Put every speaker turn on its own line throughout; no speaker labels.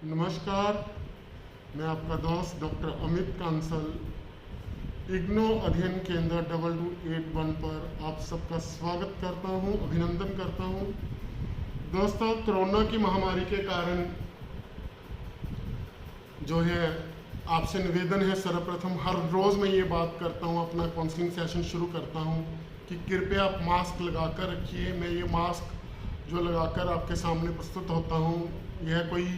नमस्कार, मैं आपका दोस्त डॉक्टर अमित कांसल इग्नो अध्ययन केंद्र 2281 पर आप सबका स्वागत करता हूं, अभिनंदन करता हूं। दोस्तों, कोरोना की महामारी के कारण जो है आपसे निवेदन है, सर्वप्रथम हर रोज़ मैं ये बात करता हूं, अपना काउंसलिंग सेशन शुरू करता हूं कि कृपया आप मास्क लगाकर रखिए। मैं ये मास्क जो लगाकर आपके सामने प्रस्तुत होता हूं, यह कोई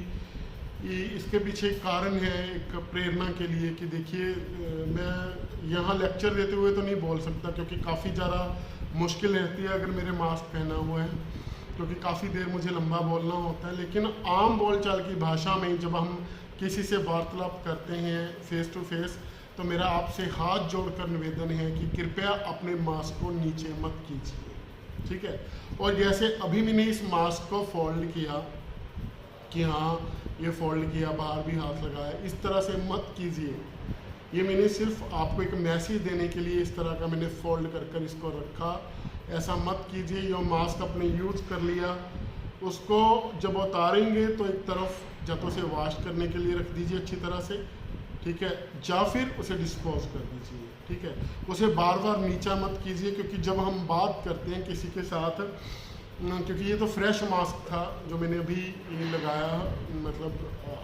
इसके पीछे एक कारण है, एक प्रेरणा के लिए कि देखिए, मैं यहाँ लेक्चर देते हुए तो नहीं बोल सकता क्योंकि काफ़ी ज़्यादा मुश्किल रहती है अगर मेरे मास्क पहना हुआ है, क्योंकि काफ़ी देर मुझे लंबा बोलना होता है। लेकिन आम बोलचाल की भाषा में जब हम किसी से वार्तालाप करते हैं फेस टू फेस, तो मेरा आपसे हाथ जोड़कर निवेदन है कि कृपया अपने मास्क को नीचे मत कीजिए, ठीक है। और जैसे अभी मैंने इस मास्क को फोल्ड किया कि हाँ ये फोल्ड किया, बाहर भी हाथ लगाया, इस तरह से मत कीजिए। ये मैंने सिर्फ आपको एक मैसेज देने के लिए इस तरह का मैंने फोल्ड कर इसको रखा। ऐसा मत कीजिए। जो मास्क आपने यूज़ कर लिया उसको जब उतारेंगे तो एक तरफ या तो उसे वॉश करने के लिए रख दीजिए अच्छी तरह से, ठीक है, या फिर उसे डिस्पोज कर दीजिए, ठीक है। उसे बार बार नीचा मत कीजिए, क्योंकि जब हम बात करते हैं किसी के साथ, क्योंकि ये तो फ्रेश मास्क था जो मैंने अभी ये लगाया, मतलब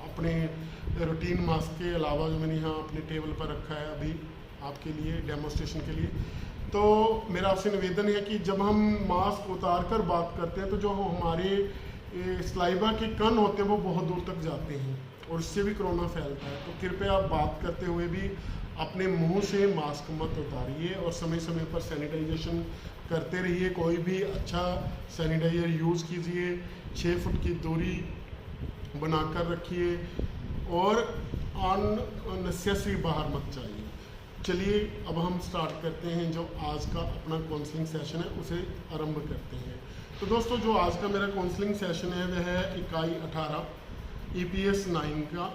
अपने रूटीन मास्क के अलावा जो मैंने यहाँ अपने टेबल पर रखा है अभी आपके लिए डेमोस्ट्रेशन के लिए। तो मेरा आपसे निवेदन है कि जब हम मास्क उतार कर बात करते हैं तो जो हमारे सलाइवा के कण होते हैं वो बहुत दूर तक जाते हैं और इससे भी कोरोना फैलता है। तो कृपया आप बात करते हुए भी अपने मुंह से मास्क मत उतारिए और समय समय पर सैनिटाइजेशन करते रहिए। कोई भी अच्छा सैनिटाइजर यूज़ कीजिए, 6 फुट की दूरी बनाकर रखिए और अननेसेसरी बाहर मत जाइए। चलिए अब हम स्टार्ट करते हैं, जो आज का अपना काउंसलिंग सेशन है उसे आरंभ करते हैं। तो दोस्तों, जो आज का मेरा काउंसलिंग सेशन है वह है इकाई 18 EPS 9 का।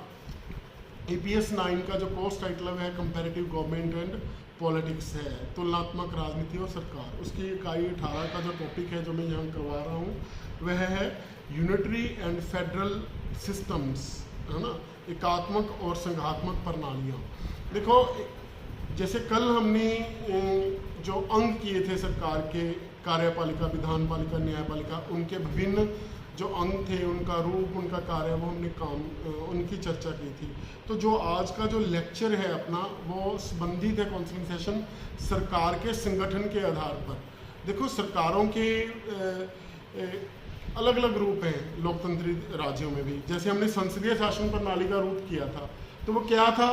EPS 9 का जो कोर्स टाइटल है कंपैरेटिव गवर्नमेंट एंड पॉलिटिक्स है, तुलनात्मक राजनीति और सरकार। उसकी इकाई 18 का जो टॉपिक है जो मैं यहाँ करवा रहा हूँ वह है यूनिटरी एंड फेडरल सिस्टम्स, है ना, एकात्मक और संघात्मक प्रणालियाँ। देखो, जैसे कल हमने जो अंग किए थे सरकार के, कार्यपालिका, विधानपालिका, न्यायपालिका, उनके विभिन्न जो अंग थे, उनका रूप, उनका कार्य, वो हमने उनकी चर्चा की थी। तो जो आज का जो लेक्चर है अपना वो संबंधित है काउंसलिंग सेशन सरकार के संगठन के आधार पर। देखो, सरकारों के अलग अलग रूप हैं लोकतंत्री राज्यों में भी। जैसे हमने संसदीय शासन प्रणाली का रूप किया था, तो वो क्या था,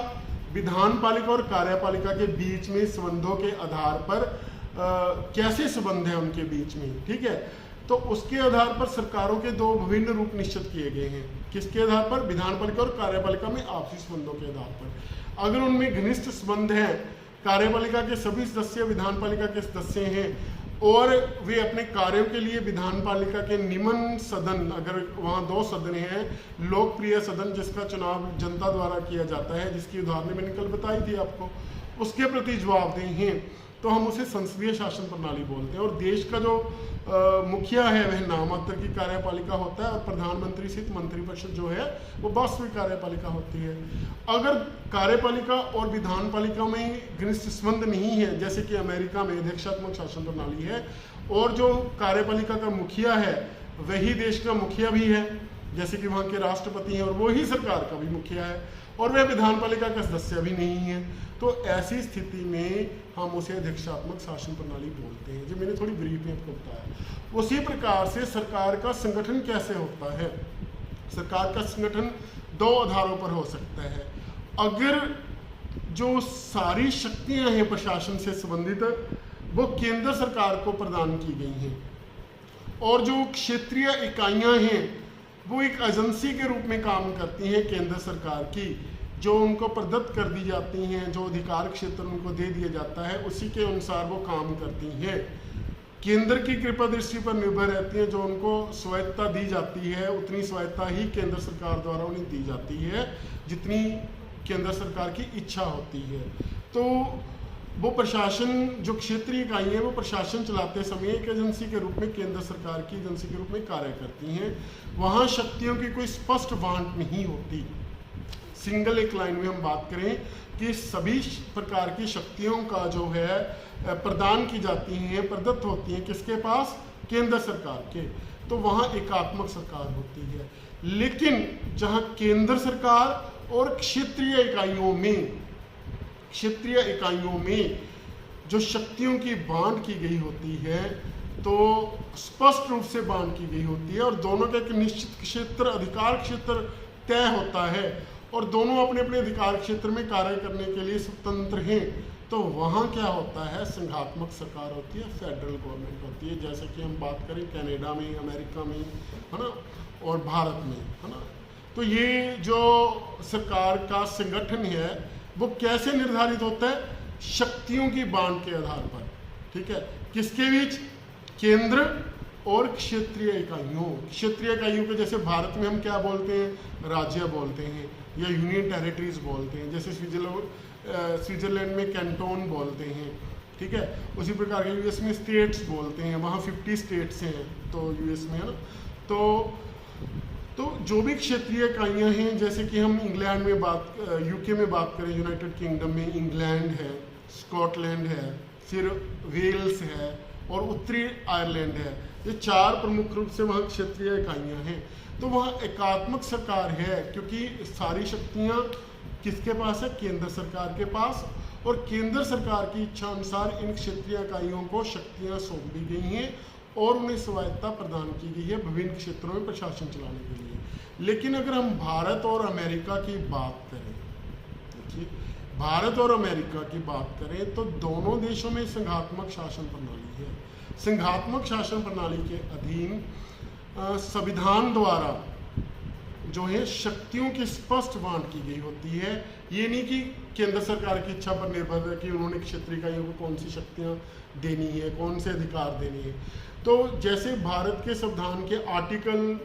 विधानपालिका और कार्यपालिका के बीच में संबंधों के आधार पर कैसे संबंध है उनके बीच में, ठीक है। तो उसके आधार पर सरकारों के दो विभिन्न रूप निश्चित किए गए हैं। किसके आधार पर? विधानपालिका और कार्यपालिका में आपसी संबंधों के आधार पर। अगर उनमें घनिष्ठ संबंध है, कार्यपालिका के सभी सदस्य विधानपालिका के सदस्य हैं और वे अपने कार्यों के लिए विधानपालिका के निम्न सदन, अगर वहाँ 2 सदन हैं, लोकप्रिय सदन जिसका चुनाव जनता द्वारा किया जाता है, जिसकी उदाहरण मैंने कल बताई थी आपको, उसके प्रति जवाबदेह हैं, तो हम उसे संसदीय शासन प्रणाली बोलते हैं। और देश का जो मुखिया है वह नामात्र की कार्यपालिका होता है और प्रधानमंत्री स्थित मंत्रिपरिषद जो है वो वास्तविक कार्यपालिका होती है। अगर कार्यपालिका और विधानपालिका में घनिष्ठ संबंध नहीं है, जैसे कि अमेरिका में अध्यक्षात्मक शासन प्रणाली है और जो कार्यपालिका का मुखिया है वही देश का मुखिया भी है, जैसे कि वहाँ के राष्ट्रपति हैं, और वही सरकार का भी मुखिया है, और वह विधानपालिका का सदस्य भी नहीं है, तो ऐसी स्थिति में हम उसे अध्यक्षात्मक शासन प्रणाली बोलते हैं, जो मैंने थोड़ी ब्रीफ में आपको बताया। उसी प्रकार से सरकार का संगठन कैसे होता है? सरकार का संगठन 2 आधारों पर हो सकता है। अगर जो सारी शक्तियां हैं प्रशासन से संबंधित वो केंद्र सरकार को प्रदान की गई हैं, और जो क्षेत्रीय इकाइयां हैं वो एक एजेंसी के रूप में काम करती हैं केंद्र सरकार की, जो उनको प्रदत्त कर दी जाती हैं, जो अधिकार क्षेत्र उनको दे दिया जाता है उसी के अनुसार वो काम करती हैं। केंद्र की कृपा दृष्टि पर निर्भर रहती हैं, जो उनको स्वायत्तता दी जाती है उतनी स्वायत्तता ही केंद्र सरकार द्वारा उन्हें दी जाती है जितनी केंद्र सरकार की इच्छा होती है। तो वो प्रशासन, जो क्षेत्रीय इकाई है वो प्रशासन चलाते समय एक एजेंसी के रूप में, केंद्र सरकार की एजेंसी के रूप में कार्य करती हैं। वहाँ शक्तियों की कोई स्पष्ट बांट नहीं होती। सिंगल एक लाइन में हम बात करें कि सभी प्रकार की शक्तियों का जो है प्रदान की जाती हैं, प्रदत्त होती हैं किसके पास? केंद्र सरकार के। तो वहाँ एकात्मक सरकार होती है। लेकिन जहाँ केंद्र सरकार और क्षेत्रीय इकाइयों में जो शक्तियों की बांट की गई होती है तो स्पष्ट रूप से बांट की गई होती है और दोनों का एक निश्चित क्षेत्र, अधिकार क्षेत्र तय होता है और दोनों अपने अपने अधिकार क्षेत्र में कार्य करने के लिए स्वतंत्र हैं। तो वहाँ क्या होता है? संघात्मक सरकार होती है, फेडरल गवर्नमेंट होती है। जैसे कि हम बात करें कनाडा में, अमेरिका में, है ना, और भारत में, है ना। तो ये जो सरकार का संगठन है वो कैसे निर्धारित होता है? शक्तियों की बांट के आधार पर, ठीक है। किसके बीच? केंद्र और क्षेत्रीय इकाइयों। क्षेत्रीय इकाइयों के जैसे भारत में हम क्या बोलते हैं? राज्य बोलते हैं या यूनियन टेरिटरीज बोलते हैं। जैसे स्विट्जरलैंड में कैंटोन बोलते हैं, ठीक है। उसी प्रकार के यूएस में स्टेट्स बोलते हैं, वहाँ 50 स्टेट्स हैं तो यूएस में, है ना। तो जो भी क्षेत्रीय इकाइयाँ हैं, जैसे कि हम इंग्लैंड में यूके में बात करें, यूनाइटेड किंगडम में इंग्लैंड है, स्कॉटलैंड है, फिर वेल्स है और उत्तरी आयरलैंड है। ये 4 प्रमुख रूप से वहाँ क्षेत्रीय इकाइयाँ हैं। तो वहाँ एकात्मक सरकार है क्योंकि सारी शक्तियाँ किसके पास है? केंद्र सरकार के पास। और केंद्र सरकार की इच्छा अनुसार इन क्षेत्रीय इकाइयों को शक्तियाँ सौंप दी गई हैं और उन्हें स्वायत्तता प्रदान की गई है विभिन्न क्षेत्रों में प्रशासन चलाने के लिए। लेकिन अगर हम भारत और अमेरिका की बात करें, देखिए भारत और अमेरिका की बात करें तो दोनों देशों में संघात्मक शासन प्रणाली है। संघात्मक शासन प्रणाली के अधीन संविधान द्वारा जो है शक्तियों की स्पष्ट बांट की गई होती है। ये नहीं कि केंद्र सरकार की इच्छा पर निर्भर है कि उन्होंने क्षेत्रीय इकाइयों को कौन सी शक्तियाँ देनी है, कौन से अधिकार देने हैं। तो जैसे भारत के संविधान के आर्टिकल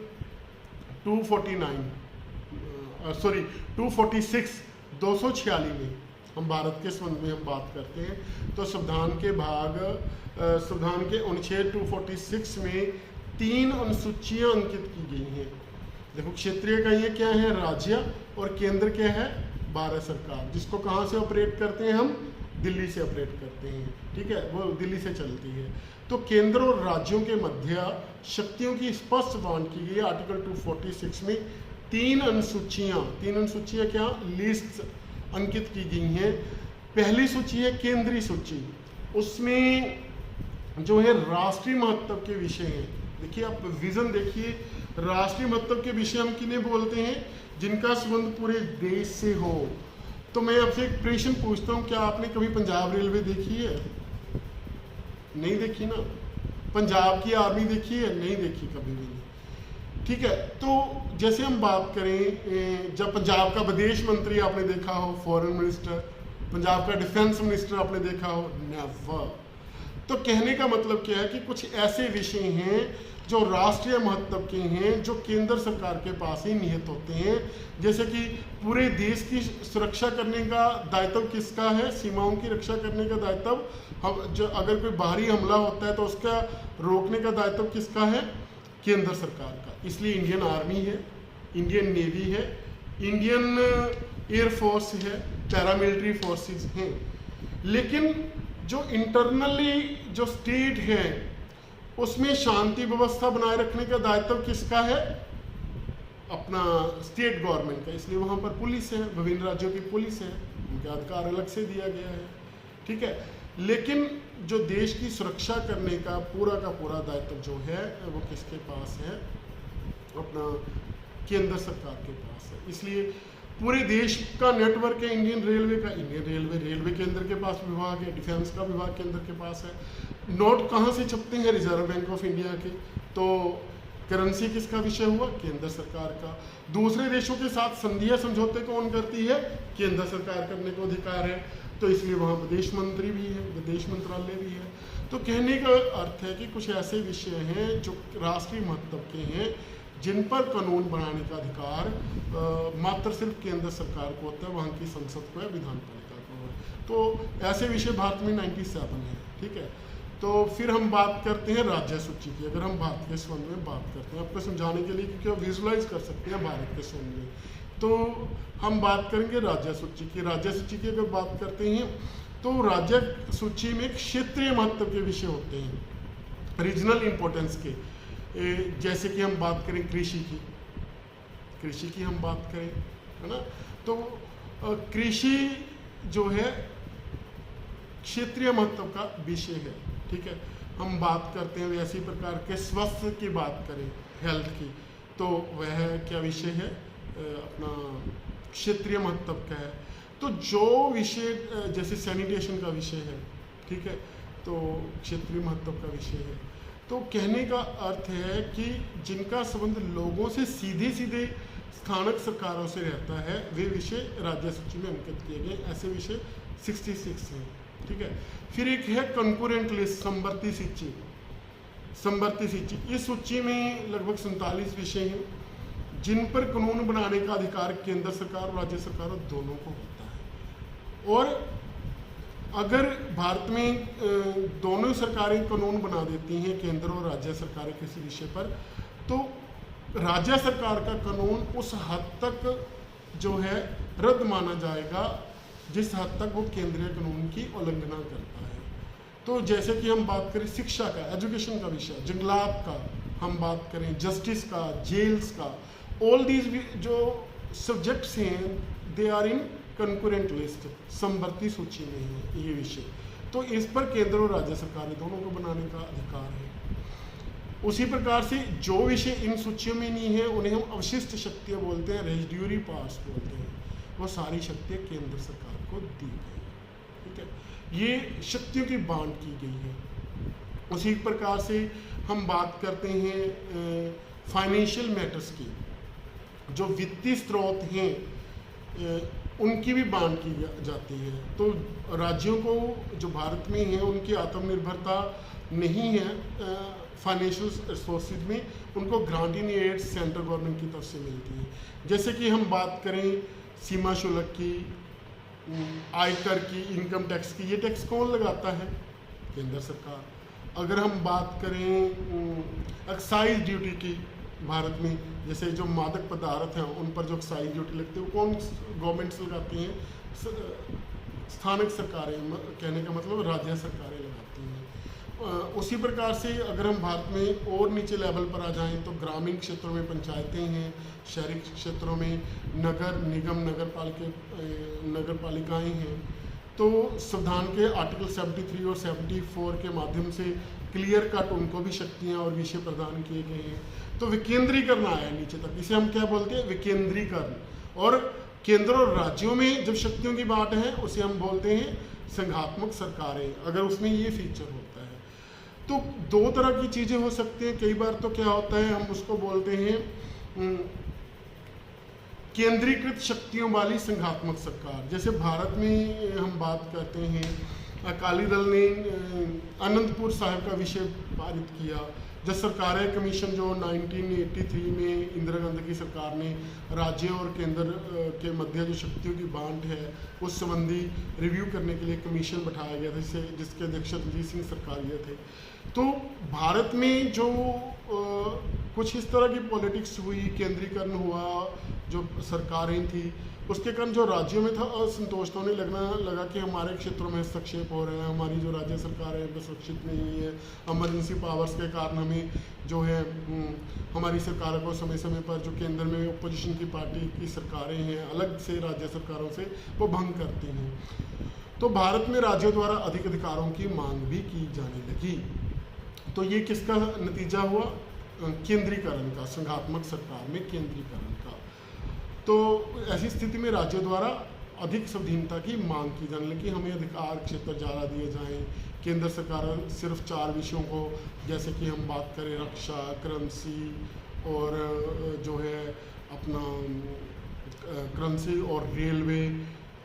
246 में हम भारत के संबंध में हम बात करते हैं तो संविधान के अनुच्छेद 246 में 3 अनुसूचियाँ अंकित की गई हैं। देखो क्षेत्रीय इकाइयाँ क्या है? राज्य, और केंद्र क्या है? भारत सरकार, जिसको कहाँ से ऑपरेट करते हैं हम? दिल्ली से ऑपरेट करते हैं, ठीक है, वो दिल्ली से चलती है। तो केंद्र और राज्यों के मध्य शक्तियों की स्पष्ट बांट की गई। आर्टिकल 246 में 3 अनुसूचियाँ क्या? लिस्ट अंकित की गई हैं। पहली सूची है केंद्रीय सूची, उसमें जो है राष्ट्रीय महत्व के विषय हैं। देखिए आप विजन देखिए, राष्ट्रीय महत्व के विषय हम किन्हें बोलते हैं? जिनका संबंध पूरे देश से हो। तो मैं आपसे एक प्रश्न पूछता हूँ, क्या आपने कभी पंजाब रेलवे देखी है? नहीं देखी ना। पंजाब की आर्मी देखी है? नहीं देखी कभी भी नहीं, ठीक है। तो जैसे हम बात करें, जब पंजाब का विदेश मंत्री आपने देखा हो, फॉरेन मिनिस्टर, पंजाब का डिफेंस मिनिस्टर आपने देखा हो? नेवर। तो कहने का मतलब क्या है कि कुछ ऐसे विषय हैं जो राष्ट्रीय महत्व के हैं, जो केंद्र सरकार के पास ही निहित होते हैं। जैसे कि पूरे देश की सुरक्षा करने का दायित्व किसका है? सीमाओं की रक्षा करने का दायित्व अगर कोई बाहरी हमला होता है तो उसका रोकने का दायित्व किसका है? केंद्र सरकार का। इसलिए इंडियन आर्मी है, इंडियन नेवी है, इंडियन एयरफोर्स है, पैरामिलिट्री फोर्सेस हैं। लेकिन जो इंटरनली जो स्टेट है उसमें शांति व्यवस्था बनाए रखने का दायित्व किसका है? अपना स्टेट गवर्नमेंट का। इसलिए वहाँ पर पुलिस है, विभिन्न राज्यों की पुलिस है, उनका अधिकार अलग से दिया गया है, ठीक है। लेकिन जो देश की सुरक्षा करने का पूरा दायित्व जो है वो किसके पास है? अपना केंद्र सरकार के पास है। इसलिए पूरे देश का नेटवर्क है इंडियन रेलवे का, रेलवे केंद्र के पास विभाग है, डिफेंस का विभाग केंद्र के पास है। नोट कहाँ से छपते हैं? रिजर्व बैंक ऑफ इंडिया के। तो करेंसी किसका विषय हुआ? केंद्र सरकार का। दूसरे देशों के साथ संधिया समझौते कौन करती है? केंद्र सरकार करने को अधिकार है। तो इसलिए वहाँ विदेश मंत्री भी है, विदेश मंत्रालय भी है। तो कहने का अर्थ है कि कुछ ऐसे विषय हैं जो राष्ट्रीय महत्व के हैं, जिन पर कानून बनाने का अधिकार मात्र सिर्फ केंद्र सरकार को होता है, वहाँ की संसद को या विधानपालिका को। तो ऐसे विषय भारत में 97 है, ठीक है। तो फिर हम बात करते हैं राज्य सूची की। अगर हम भारत के संबंध में बात करते हैं आपको समझाने के लिए, क्योंकि आप विजुलाइज कर सकते हैं भारत के संबंध में, तो हम बात करेंगे राज्य सूची की। राज्य सूची की अगर बात करते हैं तो राज्य सूची में क्षेत्रीय महत्व के विषय होते हैं, रीजनल इंपॉर्टेंस के। जैसे कि हम बात करें कृषि की हम बात करें, है ना, तो कृषि जो है क्षेत्रीय महत्व का विषय है, ठीक है। हम बात करते हैं वैसी प्रकार के स्वास्थ्य की बात करें, हेल्थ की, तो वह क्या विषय है, अपना क्षेत्रीय महत्व का है। तो जो विषय जैसे सैनिटेशन का विषय है, ठीक है, तो क्षेत्रीय महत्व का विषय है। तो कहने का अर्थ है कि जिनका संबंध लोगों से सीधे सीधे स्थानिक सरकारों से रहता है, वे विषय राज्य सूची में अंकित किए गए। ऐसे विषय 66 हैं, ठीक है। फिर एक है कंकरेंट लिस्ट, समवर्ती सूची। इस सूची में लगभग 47 विषय हैं जिन पर कानून बनाने का अधिकार केंद्र सरकार और राज्य सरकार दोनों को होता है। और अगर भारत में दोनों सरकारें कानून बना देती हैं, केंद्र और राज्य सरकारें किसी विषय पर, तो राज्य सरकार का कानून उस हद तक जो है रद्द माना जाएगा जिस हद तक वो केंद्रीय कानून की उल्लंघना करता है। तो जैसे कि हम बात करें शिक्षा का, एजुकेशन का विषय, जंगलात का, हम बात करें जस्टिस का, जेल्स का, ऑल दीज जो सब्जेक्ट्स हैं they are in concurrent list, समवर्ती सूची में है ये विषय। तो इस पर केंद्र और राज्य सरकारें दोनों को बनाने का अधिकार है। उसी प्रकार से जो विषय इन सूचियों में नहीं है उन्हें हम अवशिष्ट शक्तियाँ बोलते हैं, रेजिड्यूरी पावर्स बोलते हैं। वो सारी शक्तियाँ केंद्र सरकार को दी गई, ठीक है। ये शक्तियों की बांट की गई है। उसी प्रकार से हम बात करते हैं फाइनेंशियल मैटर्स की, जो वित्तीय स्रोत हैं उनकी भी बांट की जाती है। तो राज्यों को जो भारत में हैं उनकी आत्मनिर्भरता नहीं है फाइनेंशियल रिसोर्सेज में, उनको grant in aid central government की तरफ से मिलती है। जैसे कि हम बात करें सीमा शुल्क की, आयकर की, इनकम टैक्स की, ये टैक्स कौन लगाता है? केंद्र सरकार। अगर हम बात करें एक्साइज ड्यूटी की, भारत में जैसे जो मादक पदार्थ हैं उन पर जो एक्साइज ड्यूटी लगती है वो कौन गवर्नमेंट्स लगाती हैं? स्थानिक सरकारें, कहने का मतलब राज्य सरकारें लगाती हैं। उसी प्रकार से अगर हम भारत में और नीचे लेवल पर आ जाएं तो ग्रामीण क्षेत्रों में पंचायतें हैं, शहरी क्षेत्रों में नगर निगम, नगर पालिकाएँ हैं। तो संविधान के आर्टिकल 73 और 74 के माध्यम से क्लियर कट उनको भी शक्तियाँ और विषय प्रदान किए गए हैं। तो विकेंद्रीकरण आया नीचे तक, इसे हम क्या बोलते हैं? विकेंद्रीकरण। और केंद्र और राज्यों में जब शक्तियों की बात है उसे हम बोलते हैं संघात्मक सरकारें, अगर उसमें ये फीचर होता है। तो दो तरह की चीज़ें हो सकती हैं। कई बार तो क्या होता है, हम उसको बोलते हैं केंद्रीकृत शक्तियों वाली संघात्मक सरकार। जैसे भारत में हम बात करते हैं, अकाली दल ने अनंतपुर साहिब का विषय पारित किया। जब सरकारें कमीशन जो 1983 में इंदिरा गांधी की सरकार ने राज्य और केंद्र के मध्य जो शक्तियों की बांट है उस संबंधी रिव्यू करने के लिए कमीशन बैठाया गया था, जिसके अध्यक्ष रणजीत सिंह सरकारिया थे। तो भारत में जो कुछ इस तरह की पॉलिटिक्स हुई, केंद्रीकरण हुआ, जो सरकारें थी, उसके कारण जो राज्यों में था असंतोष होने लगा कि हमारे क्षेत्रों में हस्तक्षेप हो रहे हैं, हमारी जो राज्य सरकार है वो सुरक्षित नहीं है, इमरजेंसी पावर्स के कारण हमें जो है हमारी सरकारों को समय समय पर जो केंद्र में अपोजिशन की पार्टी की सरकारें हैं अलग से राज्य सरकारों से वो भंग करती हैं। तो भारत में राज्यों द्वारा अधिक अधिकारों की मांग भी की जाने लगी। तो ये किसका नतीजा हुआ? केंद्रीकरण का, संघात्मक सरकार में केंद्रीकरण का। तो ऐसी स्थिति में राज्यों द्वारा अधिक स्वाधीनता की मांग की जाने लगी, हमें अधिकार क्षेत्र ज़्यादा दिए जाएं। केंद्र सरकार सिर्फ 4 विषयों को, जैसे कि हम बात करें रक्षा, करेंसी और जो है अपना करेंसी और रेलवे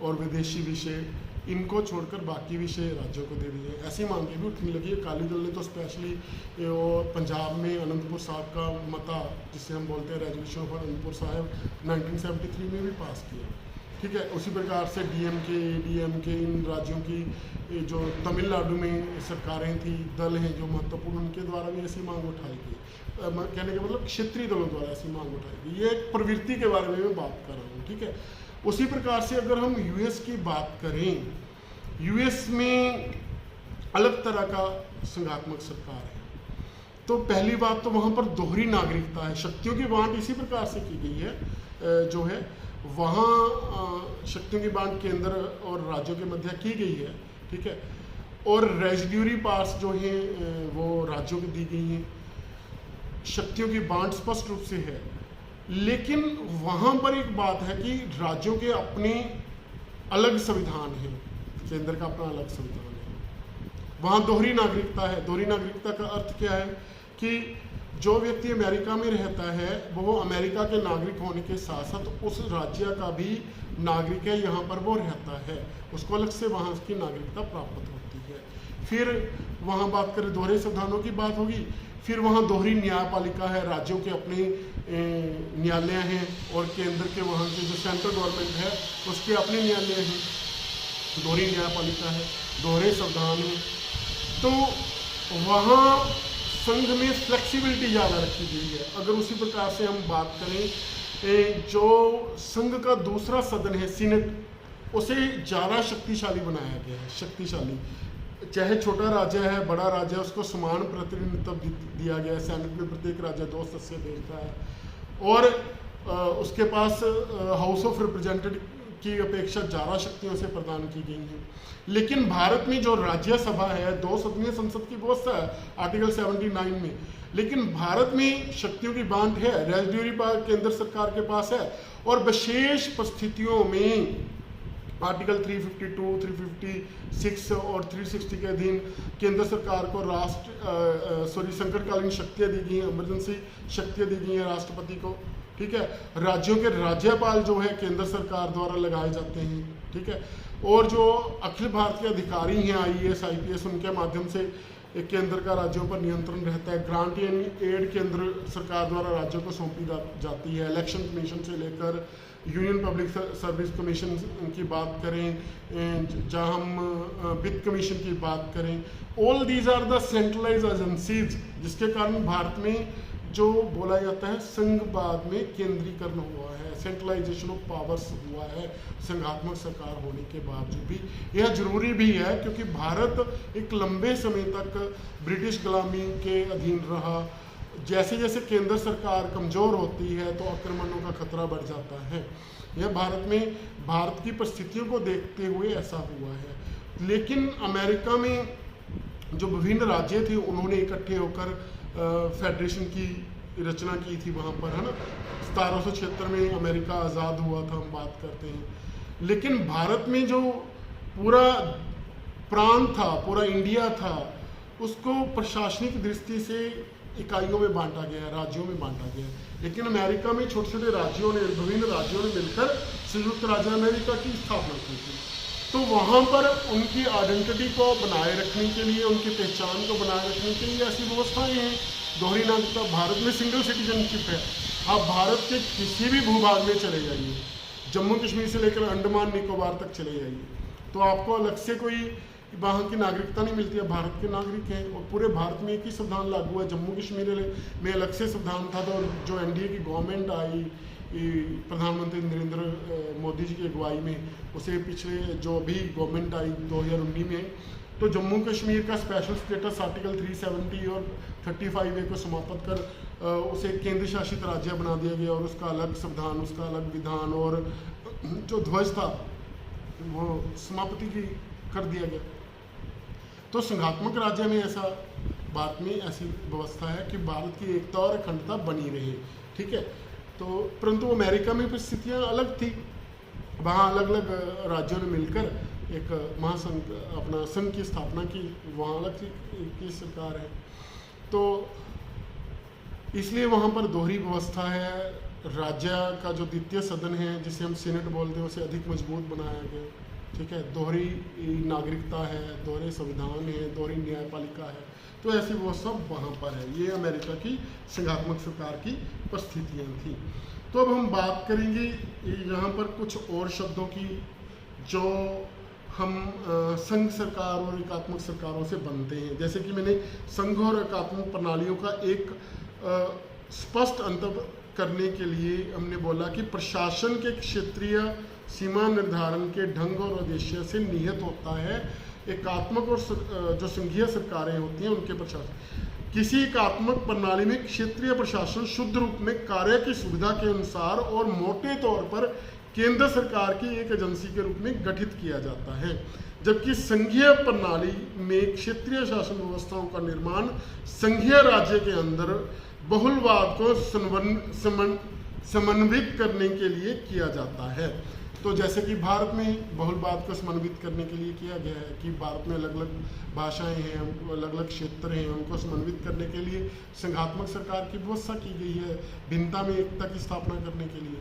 और विदेशी विषय, इनको छोड़कर बाकी विषय राज्यों को दे दिए। ऐसी मांगें भी उठने लगी। अकाली दल ने तो स्पेशली पंजाब में अनंतपुर साहिब का मता, जिसे हम बोलते हैं रेजोल्यूशन फॉर अनंतपुर साहिब, 1973 में भी पास किया। ठीक है। उसी प्रकार से डीएमके, एडीएमके, इन राज्यों की जो तमिलनाडु में सरकारें थी, दल हैं जो महत्वपूर्ण, उनके द्वारा भी ऐसी मांग उठाई गई। कहने का मतलब क्षेत्रीय दलों द्वारा ऐसी मांग उठाई गई। ये एक प्रवृत्ति के बारे में मैं बात कर रहा हूँ, ठीक है। उसी प्रकार से अगर हम यूएस की बात करें, यूएस में अलग तरह का संघात्मक सरकार है। तो पहली बात तो वहाँ पर दोहरी नागरिकता है। शक्तियों की बांट इसी प्रकार से की गई है, जो है वहाँ शक्तियों की बांट केंद्र और राज्यों के मध्य की गई है, ठीक है। और रेजिड्यूरी पास जो हैं वो राज्यों को दी गई हैं। शक्तियों की बांट स्पष्ट रूप से है, लेकिन वहाँ पर एक बात है कि राज्यों के अपने अलग संविधान हैं, केंद्र का अपना अलग संविधान है। वहाँ दोहरी नागरिकता है। दोहरी नागरिकता का अर्थ क्या है कि जो व्यक्ति अमेरिका में रहता है वो अमेरिका के नागरिक होने के साथ साथ उस राज्य का भी नागरिक है, यहाँ पर वो रहता है, उसको अलग से वहाँ की नागरिकता प्राप्त होती है। फिर वहाँ बात करें दोहरे संविधानों की बात होगी। फिर वहाँ दोहरी न्यायपालिका है, राज्यों के अपने न्यायालय हैं और केंद्र के वहाँ के जो सेंट्रल गवर्नमेंट है उसके अपने न्यायालय हैं। दोहरी न्यायपालिका है, दोहरे संविधान है। तो वहाँ संघ में फ्लेक्सिबिलिटी ज़्यादा रखी गई है। अगर उसी प्रकार से हम बात करें, जो संघ का दूसरा सदन है सीनेट, उसे ज़्यादा शक्तिशाली बनाया गया है। शक्तिशाली, चाहे छोटा राज्य है बड़ा राज्य है, उसको समान प्रतिनिधित्व दिया गया है। सेनेट में प्रत्येक राज्य 2 सदस्य भेजता है और उसके पास हाउस ऑफ रिप्रेजेंटेटिव की अपेक्षा ज़्यादा शक्तियों से प्रदान की गई हैं। लेकिन भारत में जो राज्यसभा है 2 सदनीय संसद की व्यवस्था है आर्टिकल 79 में, लेकिन भारत में शक्तियों की बांट है। रेजिड्यूरी पावर केंद्र सरकार के पास है और विशेष परिस्थितियों में आर्टिकल 352, 356 और 360 के अधीन केंद्र सरकार को संकटकालीन शक्तियाँ दी गई हैं, इमरजेंसी शक्तियाँ दी गई हैं राष्ट्रपति को, ठीक है। राज्यों के राज्यपाल जो है केंद्र सरकार द्वारा लगाए जाते हैं, ठीक है। और जो अखिल भारतीय अधिकारी हैं IAS, IPS, उनके माध्यम से केंद्र का राज्यों पर नियंत्रण रहता है। ग्रांट यानी एड केंद्र सरकार द्वारा राज्यों को सौंपी जाती है। इलेक्शन कमीशन से लेकर यूनियन पब्लिक सर्विस कमीशन की बात करें, जहाँ हम वित्त कमीशन की बात करें, all these are the centralised agencies, जिसके कारण भारत में जो बोला जाता है संघवाद में केंद्रीकरण हुआ है, सेंट्रलाइजेशन ऑफ पावर्स हुआ है संघात्मक सरकार होने के बावजूद भी। यह जरूरी भी है क्योंकि भारत एक लंबे समय तक ब्रिटिश गुलामी के अधीन रहा। जैसे जैसे केंद्र सरकार कमज़ोर होती है तो आक्रमणों का खतरा बढ़ जाता है। यह भारत की परिस्थितियों को देखते हुए ऐसा हुआ है। लेकिन अमेरिका में जो विभिन्न राज्य थे उन्होंने इकट्ठे होकर फेडरेशन की रचना की थी वहाँ पर, है ना। 1776 में अमेरिका आज़ाद हुआ था, हम बात करते हैं। लेकिन भारत में जो पूरा प्रांत था, पूरा इंडिया था, उसको प्रशासनिक दृष्टि से इकाइयों में बांटा गया, राज्यों में बांटा गया। लेकिन अमेरिका में छोटे छोटे राज्यों ने, विभिन्न राज्यों ने मिलकर संयुक्त राज्य अमेरिका की स्थापना की थी। तो वहाँ पर उनकी आइडेंटिटी को बनाए रखने के लिए, उनकी पहचान को बनाए रखने के लिए ऐसी व्यवस्थाएं हैं। दोहरी नागरिकता, भारत में सिंगल सिटीजनशिप है। आप भारत के किसी भी भूभाग में चले जाइए, जम्मू कश्मीर से लेकर अंडमान निकोबार तक चले जाइए, तो आपको अलग से कोई वहाँ की नागरिकता नहीं मिलती है। भारत के नागरिक हैं और पूरे भारत में एक ही संविधान लागू है। जम्मू कश्मीर में अलग से संविधान था, तो जो NDA की गवर्नमेंट आई प्रधानमंत्री नरेंद्र मोदी जी की अगुवाई में, उसे पिछले जो भी गवर्नमेंट आई 2019 में, तो जम्मू कश्मीर का स्पेशल स्टेटस आर्टिकल 370 और 35A को समाप्त कर उसे केंद्र शासित राज्य बना दिया गया और उसका अलग संविधान, उसका अलग विधान और जो ध्वज था वो समाप्ति की कर दिया गया। तो संघात्मक राज्य में ऐसा, भारत में ऐसी व्यवस्था है कि भारत की एकता और अखंडता बनी रहे, ठीक है। तो परंतु अमेरिका में परिस्थितियाँ अलग थी। वहाँ अलग अलग राज्यों ने मिलकर एक महासंघ, अपना संघ की स्थापना की। वहाँ अलग की सरकार है, तो इसलिए वहाँ पर दोहरी व्यवस्था है। राज्य का जो द्वितीय सदन है, जिसे हम सीनेट बोलते हैं, उसे अधिक मजबूत बनाया गया, ठीक है। दोहरी नागरिकता है, दोहरे संविधान है, दोहरी न्यायपालिका है। तो ऐसी वो सब वहाँ पर है। ये अमेरिका की संघात्मक सरकार की परिस्थितियाँ थी। तो अब हम बात करेंगे यहाँ पर कुछ और शब्दों की जो हम संघ सरकार और एकात्मक सरकारों से बनते हैं। जैसे कि मैंने संघ और एकात्मक प्रणालियों का एक स्पष्ट अंतर करने के लिए हमने बोला कि प्रशासन के क्षेत्रीय सीमा निर्धारण के ढंग और उद्देश्य से निहित होता है। एकात्मक और जो संघीय सरकारें होती हैं उनके प्रशासन, किसी एकात्मक प्रणाली में क्षेत्रीय प्रशासन शुद्ध रूप में कार्य की सुविधा के अनुसार और मोटे तौर पर केंद्र सरकार की एक एजेंसी के रूप में गठित किया जाता है, जबकि संघीय प्रणाली में क्षेत्रीय शासन व्यवस्थाओं का निर्माण संघीय राज्य के अंदर बहुलवाद को समन्वित करने के लिए किया जाता है। तो जैसे कि भारत में बहुलवाद को समन्वित करने के लिए किया गया है कि भारत में अलग अलग भाषाएं हैं, अलग अलग क्षेत्र हैं, उनको समन्वित करने के लिए संघात्मक सरकार की व्यवस्था की गई है, भिन्नता में एकता की स्थापना करने के लिए।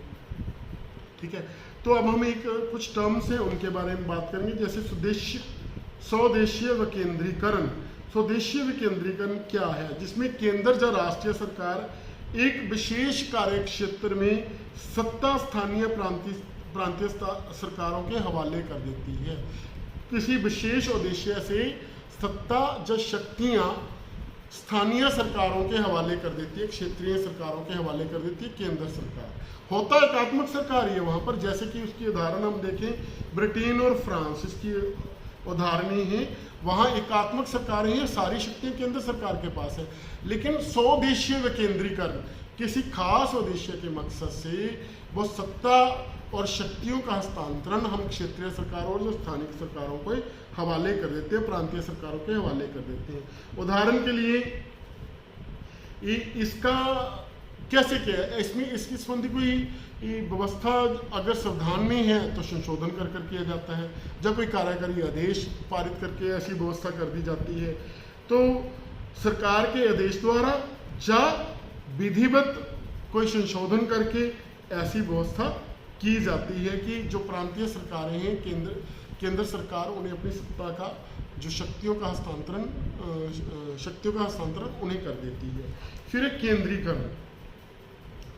ठीक है, तो अब हम एक कुछ टर्म्स हैं उनके बारे में बात करेंगे, जैसे स्वदेशीय विकेंद्रीकरण। स्वदेशीय विकेंद्रीकरण क्या है? जिसमें केंद्र या राष्ट्रीय सरकार एक विशेष कार्य क्षेत्र में सत्ता स्थानीय प्रांतीय सरकारों के हवाले कर देती है। किसी विशेष उद्देश्य से सत्ता या शक्तियां स्थानीय सरकारों के हवाले कर देती है, क्षेत्रीय सरकारों के हवाले कर देती है केंद्र सरकार। होता एकात्मक सरकार ही है वहां पर, जैसे कि उसकी उदाहरण हम देखें ब्रिटेन और फ्रांस, इसकी उदाहरण ही है। वहाँ एकात्मक सरकारें हैं, सारी शक्तियाँ केंद्र सरकार के पास है। लेकिन स्वदेशीय विकेंद्रीकरण किसी खास उद्देश्य के मकसद से वो सत्ता और शक्तियों का हस्तांतरण हम क्षेत्रीय सरकारों और जो स्थानिक सरकारों को हवाले कर देते हैं, प्रांतीय सरकारों के हवाले कर देते हैं। उदाहरण के लिए इसका कैसे किया है, इसमें इसकी संबंधी कोई व्यवस्था अगर संविधान में है तो संशोधन कर किया जाता है। जब कोई कार्यकारी आदेश पारित करके ऐसी व्यवस्था कर दी जाती है तो सरकार के आदेश द्वारा या विधिवत कोई संशोधन करके ऐसी व्यवस्था की जाती है कि जो प्रांतीय सरकारें हैं, केंद्र सरकार उन्हें अपनी सत्ता का जो शक्तियों का हस्तांतरण उन्हें कर देती है। फिर एक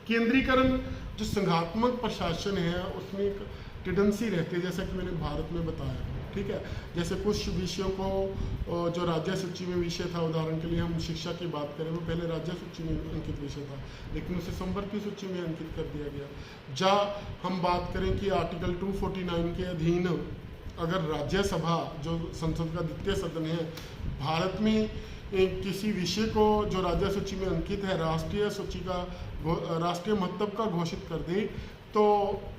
केंद्रीकरण जो संघात्मक प्रशासन है उसमें एक टेंडेंसी रहती है, जैसा कि मैंने भारत में बताया। ठीक है, जैसे कुछ विषयों को जो राज्य सूची में विषय था, उदाहरण के लिए हम शिक्षा की बात करें, वो पहले राज्य सूची में अंकित विषय था, लेकिन उसे संवर्ग की सूची में अंकित कर दिया गया। जहाँ हम बात करें कि आर्टिकल 249 के अधीन अगर राज्यसभा जो संसद का द्वितीय सदन है भारत में किसी विषय को जो राज्य सूची में अंकित है राष्ट्रीय महत्व का घोषित कर दे, तो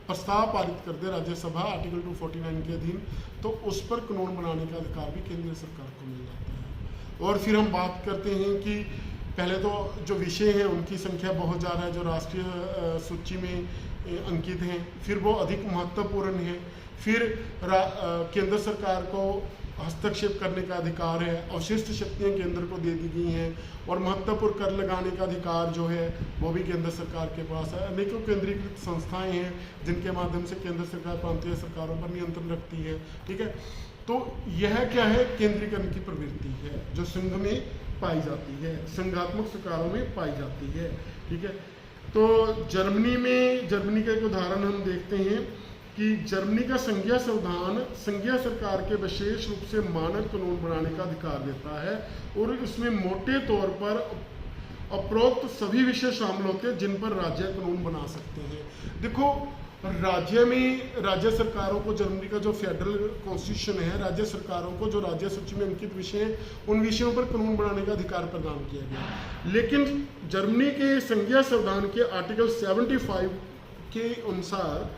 प्रस्ताव पारित कर दे राज्यसभा आर्टिकल 249 के अधीन, तो उस पर कानून बनाने का अधिकार भी केंद्र सरकार को मिल जाता है। और फिर हम बात करते हैं कि पहले तो जो विषय हैं उनकी संख्या बहुत ज़्यादा है जो राष्ट्रीय सूची में अंकित हैं, फिर वो अधिक महत्वपूर्ण है। फिर केंद्र सरकार को हस्तक्षेप करने का अधिकार है, अवशिष्ट शक्तियाँ केंद्र को दे दी गई हैं, और महत्वपूर्ण कर लगाने का अधिकार जो है वो भी केंद्र सरकार के पास है। अनेकों केंद्रीकृत संस्थाएं हैं जिनके माध्यम से केंद्र सरकार प्रांतीय सरकारों पर नियंत्रण रखती है। ठीक है, तो यह क्या है, केंद्रीकरण की प्रवृत्ति है जो संघ में पाई जाती है, संघात्मक सरकारों में पाई जाती है। ठीक है, तो जर्मनी का एक उदाहरण हम देखते हैं कि जर्मनी का संघीय संविधान संघीय सरकार के विशेष रूप से मानक कानून बनाने का अधिकार देता है, और इसमें मोटे तौर पर उपरोक्त सभी विषय शामिल होते हैं जिन पर राज्य कानून बना सकते हैं। देखो, राज्य सरकारों को जर्मनी का जो फेडरल कॉन्स्टिट्यूशन है, राज्य सरकारों को जो राज्य सूची में अंकित विषय हैं उन विषयों पर कानून बनाने का अधिकार प्रदान किया गया। लेकिन जर्मनी के संघीय संविधान के आर्टिकल 75 के अनुसार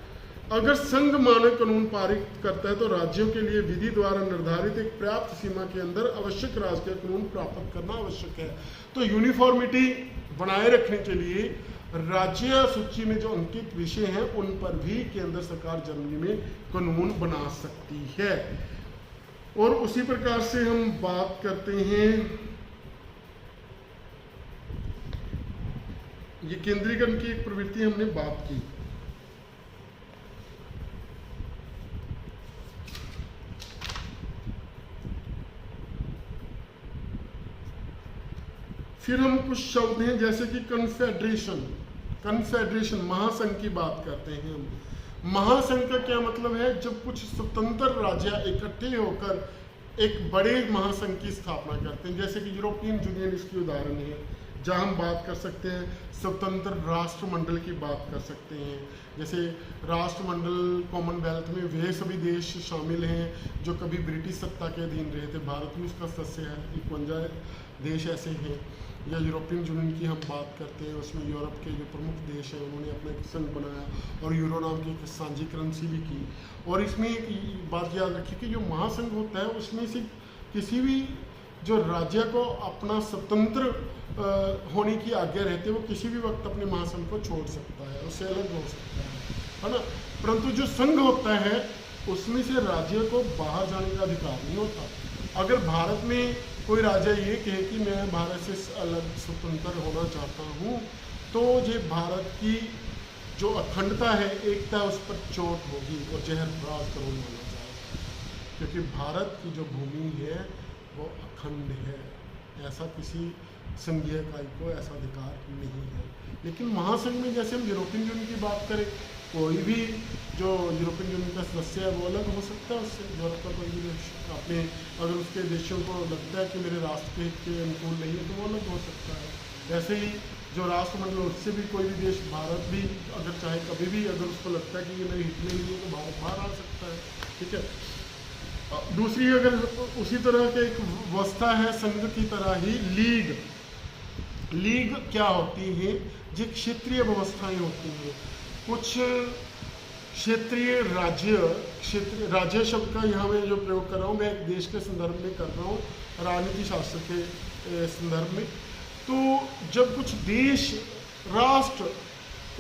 अगर संघ मानक कानून पारित करता है तो राज्यों के लिए विधि द्वारा निर्धारित एक पर्याप्त सीमा के अंदर आवश्यक राष्ट्रीय कानून प्राप्त करना आवश्यक है। तो यूनिफॉर्मिटी बनाए रखने के लिए राज्य सूची में जो अंकित विषय हैं उन पर भी केंद्र सरकार जर्मनी में कानून बना सकती है। और उसी प्रकार से हम बात करते हैं, ये केंद्रीकरण की एक प्रवृत्ति हमने बात की। फिर हम कुछ शब्द हैं जैसे कि कन्फेडरेशन। कन्फेडरेशन, महासंघ की बात करते हैं हम। महासंघ का क्या मतलब है? जब कुछ स्वतंत्र राज्य इकट्ठे होकर एक बड़े महासंघ की स्थापना करते हैं, जैसे कि यूरोपियन यूनियन इसकी उदाहरण है, जहाँ हम बात कर सकते हैं स्वतंत्र राष्ट्रमंडल की बात कर सकते हैं। जैसे राष्ट्रमंडल कॉमनवेल्थ में वे सभी देश शामिल हैं जो कभी ब्रिटिश सत्ता के अधीन रहे थे, भारत भी उसका सदस्य है, 51 देश ऐसे हैं। या यूरोपियन यूनियन की हम बात करते हैं, उसमें यूरोप के जो प्रमुख देश हैं उन्होंने अपना एक संघ बनाया और यूरो नाम की एक साझी करेंसी भी की। और इसमें एक बात याद रखिए कि जो महासंघ होता है उसमें से किसी भी जो राज्य को अपना स्वतंत्र होने की आज्ञा रहती है, वो किसी भी वक्त अपने महासंघ को छोड़ सकता है, उससे अलग हो सकता है ना। परंतु जो संघ होता है उसमें से राज्य को बाहर जाने का अधिकार नहीं होता। अगर भारत में कोई राज्य ये कहे कि मैं भारत से अलग स्वतंत्र होना चाहता हूँ, तो ये भारत की जो अखंडता है, एकता, उस पर चोट होगी और जहरबाज करोड़ माना जाएगा, क्योंकि भारत की जो भूमि है वो अखंड है। ऐसा किसी संघीय इकाई को ऐसा अधिकार नहीं है। लेकिन महासंघ में जैसे हम यूरोपियन यूनियन की बात करें, कोई भी जो यूरोपियन यूनियन का सदस्य है वो अलग हो सकता है उससे। यूरोप का कोई भी देश अपने अगर उसके देशों को लगता है कि मेरे राष्ट्र के हित के अनुकूल नहीं है तो वो अलग हो सकता है। वैसे ही जो राष्ट्रमंडल उससे भी कोई भी देश, भारत भी अगर चाहे कभी भी अगर उसको लगता है कि ये मेरे हित में नहीं है तो भारत बाहर आ सकता है। ठीक है। दूसरी अगर उसी तरह के एक व्यवस्था है संघ की तरह ही लीग। लीग क्या होती है? जो क्षेत्रीय व्यवस्थाएं होती हैं। कुछ क्षेत्रीय राज्य शब्द का यहाँ मैं जो प्रयोग कर रहा हूँ मैं एक देश के संदर्भ में कर रहा हूँ, राजनीति शास्त्र के संदर्भ में। तो जब कुछ देश, राष्ट्र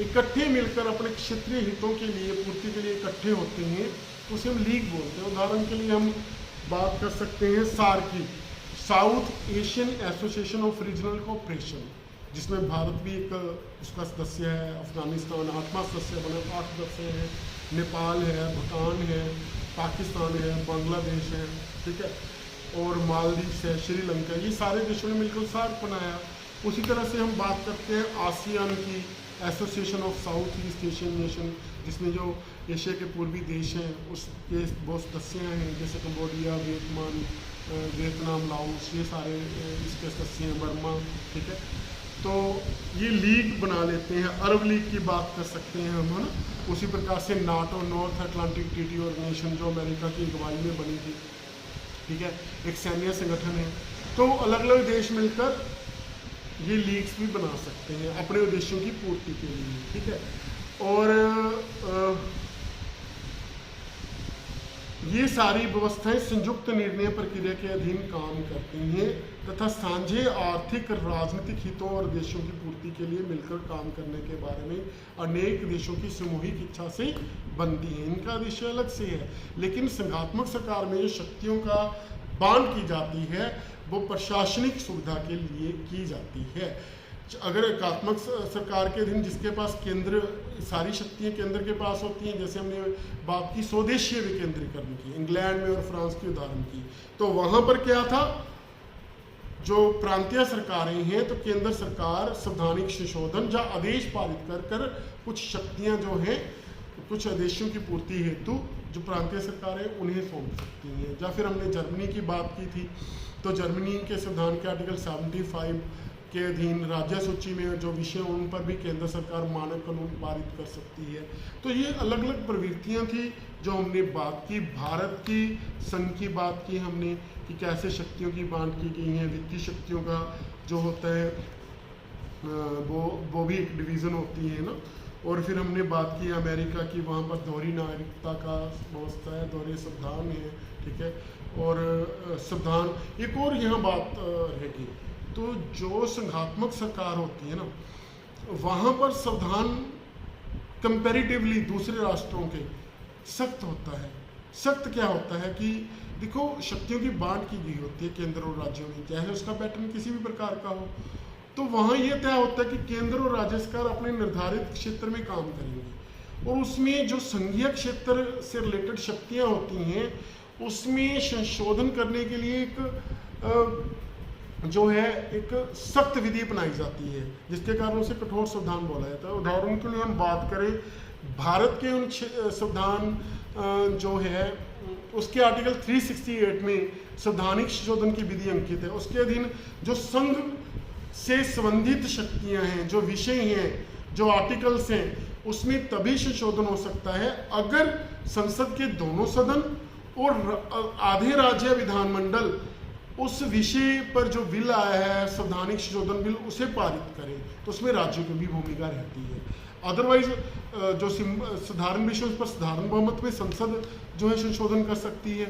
इकट्ठे मिलकर अपने क्षेत्रीय हितों के लिए पूर्ति के लिए इकट्ठे होते हैं उसे हम लीग बोलते हैं। उदाहरण के लिए हम बात कर सकते हैं सार्क की, south Asian association of regional cooperation, जिसमें भारत भी एक उसका सदस्य है। अफगानिस्तान 8वां सदस्य बना, 8 सदस्य हैं। नेपाल है, भूटान है, पाकिस्तान है, बांग्लादेश है, ठीक है, और मालदीव है, श्रीलंका, ये सारे देशों ने मिलकर सार्क बनाया। उसी तरह से हम बात करते हैं आसियान की, association of south east Asian nation, जिसमें जो एशिया के पूर्वी देश हैं उसके बहुत सदस्य हैं, जैसे कंबोडिया, वियतनाम, लाओस, ये सारे इसके सदस्य हैं, बर्मा, ठीक है। तो ये लीग बना लेते हैं। अरब लीग की बात कर सकते हैं हम, है ना। उसी प्रकार से NATO, north atlantic treaty organisation, जो अमेरिका की अगुवाई में बनी थी, ठीक है, एक सैन्य संगठन है। तो अलग अलग देश मिलकर ये लीग्स भी बना सकते हैं अपने उद्देश्यों की पूर्ति के लिए, ठीक है। और ये सारी व्यवस्थाएं संयुक्त निर्णय प्रक्रिया के अधीन काम करती हैं तथा साझे आर्थिक राजनीतिक हितों और देशों की पूर्ति के लिए मिलकर काम करने के बारे में अनेक देशों की सामूहिक इच्छा से बनती हैं। इनका उद्देश्य अलग से है, लेकिन संघात्मक सरकार में जो शक्तियों का बांट की जाती है वो प्रशासनिक सुविधा के लिए की जाती है। अगर एकात्मक सरकार के अधीन जिसके पास केंद्र, सारी शक्तियां केंद्र के पास होती हैं, जैसे हमने बात की स्वदेशीय विकेंद्रीकरण की, इंग्लैंड में और फ्रांस की उदाहरण की, तो वहां पर क्या था, जो प्रांतीय सरकारें हैं तो केंद्र सरकार संवैधानिक संशोधन या आदेश पारित कर कुछ शक्तियां जो हैं कुछ आदेशों की पूर्ति हेतु जो प्रांतीय सरकारें उन्हें सौंप सकती हैं। या फिर हमने जर्मनी की बात की थी, तो जर्मनी के संविधान के आर्टिकल 75 के अधीन राज्य सूची में जो विषय उन पर भी केंद्र सरकार मानक कानून पारित कर सकती है। तो ये अलग अलग प्रवृत्तियां थी जो हमने बात की। भारत की संघ की बात की हमने कि कैसे शक्तियों की बांट की गई है, वित्तीय शक्तियों का जो होता है वो भी एक डिवीज़न होती है ना। और फिर हमने बात की अमेरिका की, वहाँ पर दोहरी नागरिकता का व्यवस्था है, दोहरे संविधान है, ठीक है। और संविधान एक और यहाँ बात रहेगी, तो जो संघात्मक सरकार होती है ना वहाँ पर संविधान कंपैरेटिवली दूसरे राष्ट्रों के सख्त होता है। सख्त क्या होता है कि देखो शक्तियों की बांट की गई होती है केंद्र और राज्यों में, चाहे उसका पैटर्न किसी भी प्रकार का हो, तो वहाँ ये तय होता है कि केंद्र और राज्य सरकार अपने निर्धारित क्षेत्र में काम करेंगे और उसमें जो संघीय क्षेत्र से रिलेटेड शक्तियाँ होती हैं उसमें संशोधन करने के लिए एक जो है एक सख्त विधि अपनाई जाती है, जिसके कारण उसे कठोर संविधान बोला जाता है। उदाहरण के लिए हम बात करें भारत के उन संविधान जो है उसके आर्टिकल 368 में संवैधानिक संशोधन की विधि अंकित है। उसके अधीन जो संघ से संबंधित शक्तियां हैं, जो विषय हैं, जो आर्टिकल्स हैं, उसमें तभी संशोधन हो सकता है अगर संसद के दोनों सदन और आधे राज्य विधानमंडल उस विषय पर जो बिल आया है, संवैधानिक संशोधन बिल, उसे पारित करें, तो उसमें राज्यों की भी भूमिका रहती है। अदरवाइज जो साधारण विषयों पर साधारण बहुमत में संसद जो है संशोधन कर सकती है,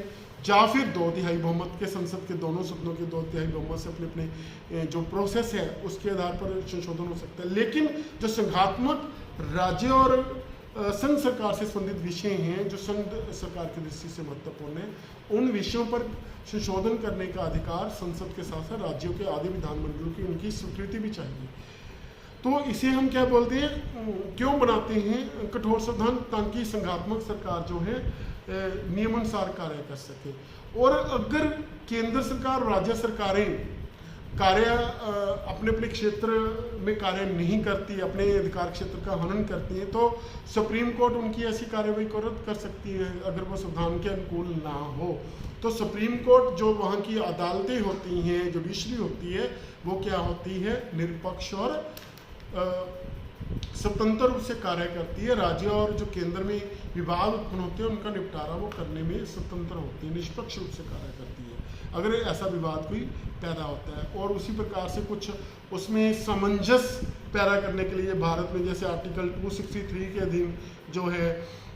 या फिर 2/3 बहुमत के संसद के दोनों सदनों के 2/3 बहुमत से अपने अपने जो प्रोसेस है उसके आधार पर संशोधन हो सकता है। लेकिन जो संघात्मक राज्य और संघ सरकार से संबंधित विषय हैं, जो संघ सरकार की दृष्टि से महत्वपूर्ण है, उन विषयों पर संशोधन करने का अधिकार संसद के साथ साथ राज्यों के आधे विधानमंडलों की उनकी स्वीकृति भी चाहिए। तो इसे हम क्या बोलते हैं, क्यों बनाते हैं कठोर संविधान, ताकि संघात्मक सरकार जो है नियमानुसार कार्य कर सके। और अगर केंद्र सरकार और राज्य सरकारें अपने अपने क्षेत्र में कार्य नहीं करती, अपने अधिकार क्षेत्र का हनन करती हैं, तो सुप्रीम कोर्ट उनकी ऐसी कार्रवाई को रद्द कर सकती है अगर वो संविधान के अनुकूल ना हो। तो सुप्रीम कोर्ट जो वहाँ की अदालतें होती हैं, जुडिशरी होती है, वो क्या होती है, निरपक्ष और स्वतंत्र रूप से कार्य करती है। राज्य और जो केंद्र में विवाद उत्पन्न होते हैं उनका निपटारा वो करने में स्वतंत्र होती है, निष्पक्ष रूप से कार्य करती है अगर ऐसा विवाद कोई पैदा होता है। और उसी प्रकार से कुछ उसमें सामंजस्य पैदा करने के लिए भारत में जैसे आर्टिकल 263 के अधीन जो है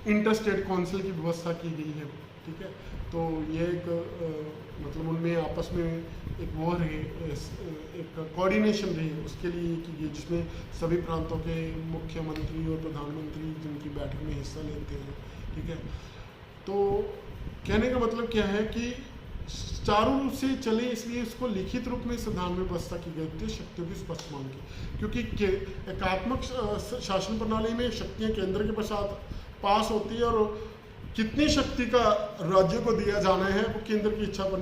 इंटर स्टेट काउंसिल की व्यवस्था की गई है, ठीक है। तो ये एक मतलब उनमें आपस में एक वो रहे, एक कोऑर्डिनेशन रही, उसके लिए की गई, जिसमें सभी प्रांतों के मुख्यमंत्री और प्रधानमंत्री जिनकी बैठक में हिस्सा लेते हैं, ठीक है। तो कहने का मतलब क्या है कि चारों रूप से चले, इसलिए इसको लिखित रूप में संविधान में व्यवस्था की गई थी शक्तियों की स्पष्ट मांग की, क्योंकि एकात्मक शासन प्रणाली में शक्तियाँ केंद्र के पश्चात पास होती है और कितनी शक्ति का राज्य को दिया जाना है वो केंद्र की इच्छा पर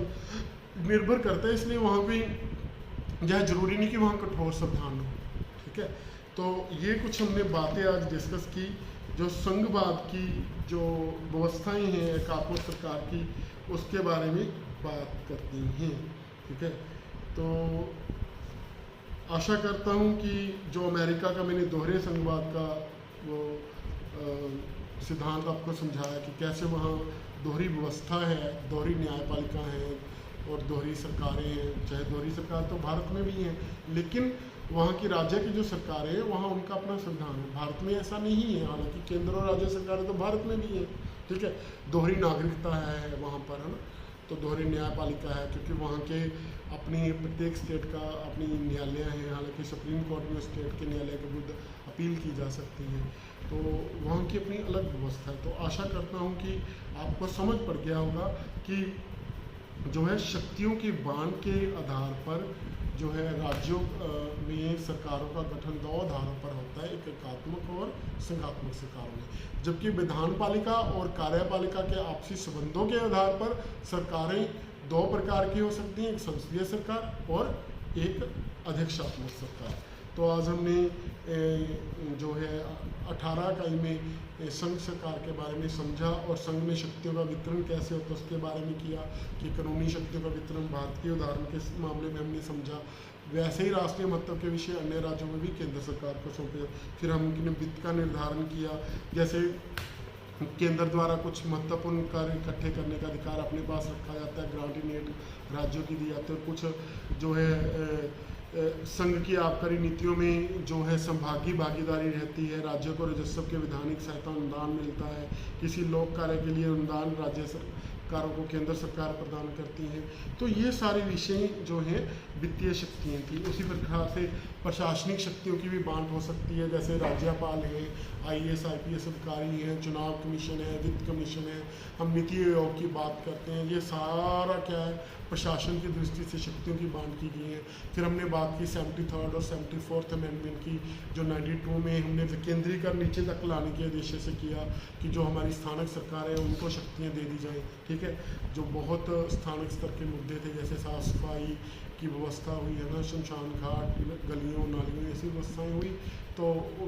निर्भर करता है। इसलिए वहाँ भी यह जरूरी नहीं कि वहाँ कठोर संविधान हो, ठीक है। तो ये कुछ हमने बातें आज डिस्कस की, जो संघवाद की जो व्यवस्थाएं हैं एकात्मक सरकार की, उसके बारे में बात करती हैं, ठीक है। तो आशा करता हूँ कि जो अमेरिका का मैंने दोहरे संघवाद का वो सिद्धांत आपको समझाया कि कैसे वहाँ दोहरी व्यवस्था है, दोहरी न्यायपालिका है और दोहरी सरकारें हैं। चाहे दोहरी सरकार तो भारत में भी है, लेकिन वहाँ की राज्य की जो सरकारें हैं वहाँ उनका अपना संविधान है। भारत में ऐसा नहीं है, हालांकि केंद्र और राज्य सरकारें तो भारत में भी है, ठीक है। दोहरी नागरिकता है वहाँ पर, है ना, तो दोहरी न्यायपालिका है, क्योंकि वहाँ के अपनी प्रत्येक स्टेट का अपनी न्यायालय है। हालांकि सुप्रीम कोर्ट में स्टेट के न्यायालय के विरुद्ध अपील की जा सकती है, तो वहाँ की अपनी अलग व्यवस्था है। तो आशा करता हूँ कि आपको समझ पड़ गया होगा कि जो है शक्तियों की बांट के आधार पर जो है राज्यों में सरकारों का गठन 2 आधारों पर होता है, एक एकात्मक और संघात्मक सरकारों में। जबकि विधानपालिका और कार्यपालिका के आपसी संबंधों के आधार पर सरकारें 2 प्रकार की हो सकती हैं, एक संसदीय सरकार और एक अध्यक्षात्मक सरकार। तो आज हमने जो है 18 इकाई में संघ सरकार के बारे में समझा और संघ में शक्तियों का वितरण कैसे होता है उसके बारे में किया कि कानूनी शक्तियों का वितरण भारत के उदाहरण के मामले में हमने समझा। वैसे ही राष्ट्रीय महत्व के विषय अन्य राज्यों में भी केंद्र सरकार को सौंपे। फिर हमने वित्त का निर्धारण किया, जैसे केंद्र द्वारा कुछ महत्वपूर्ण कार्य इकट्ठे करने का अधिकार अपने पास रखा जाता है, ग्रांट इन एड राज्यों की दी जाती है। कुछ जो है संघ की आबकारी नीतियों में जो है संभागीय भागीदारी रहती है, राज्यों को राजस्व के विधानिक सहायता अनुदान मिलता है, किसी लोक कार्य के लिए अनुदान राज्य सरकारों को केंद्र सरकार प्रदान करती है। तो ये सारे विषय जो हैं वित्तीय शक्तियाँ थी। उसी प्रकार से प्रशासनिक शक्तियों की भी बांट हो सकती है, जैसे राज्यपाल हैं, IAS IPS अधिकारी हैं, चुनाव कमीशन है, वित्त कमीशन है, हम नीति आयोग की बात करते हैं। ये सारा क्या है, प्रशासन की दृष्टि से शक्तियों की बांट की गई है। फिर हमने बात की 73rd और 74th अमेंडमेंट की, जो 92 में हमने केंद्रीकरण नीचे तक लाने के उद्देश्य से किया कि जो हमारी स्थानिक सरकार है उनको शक्तियाँ दे दी जाएँ। ठीक है, जो बहुत स्थानिक स्तर के मुद्दे थे, जैसे साफ सफाई की व्यवस्था हुई है ना, शमशान घाट, गलियों नालियों, ऐसी व्यवस्थाएं हुई, तो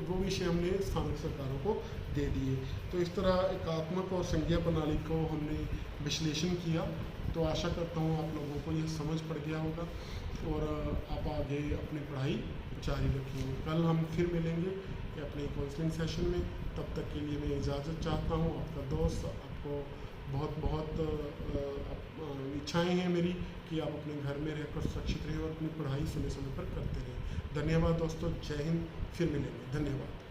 वो विषय हमने स्थानिक सरकारों को दे दिए। तो इस तरह एकात्मक और संघीय प्रणाली को हमने विश्लेषण किया। तो आशा करता हूँ आप लोगों को ये समझ पड़ गया होगा और आप आगे अपनी पढ़ाई जारी रखेंगे। कल हम फिर मिलेंगे अपने काउंसलिंग सेशन में। तब तक के लिए मैं इजाज़त चाहता हूँ। आपका दोस्त, आपको बहुत बहुत इच्छाएं हैं मेरी कि आप अपने घर में रहकर सुरक्षित रहें और अपनी पढ़ाई समय समय पर करते रहें। धन्यवाद दोस्तों, जय हिंद, फिर मिलेंगे, धन्यवाद।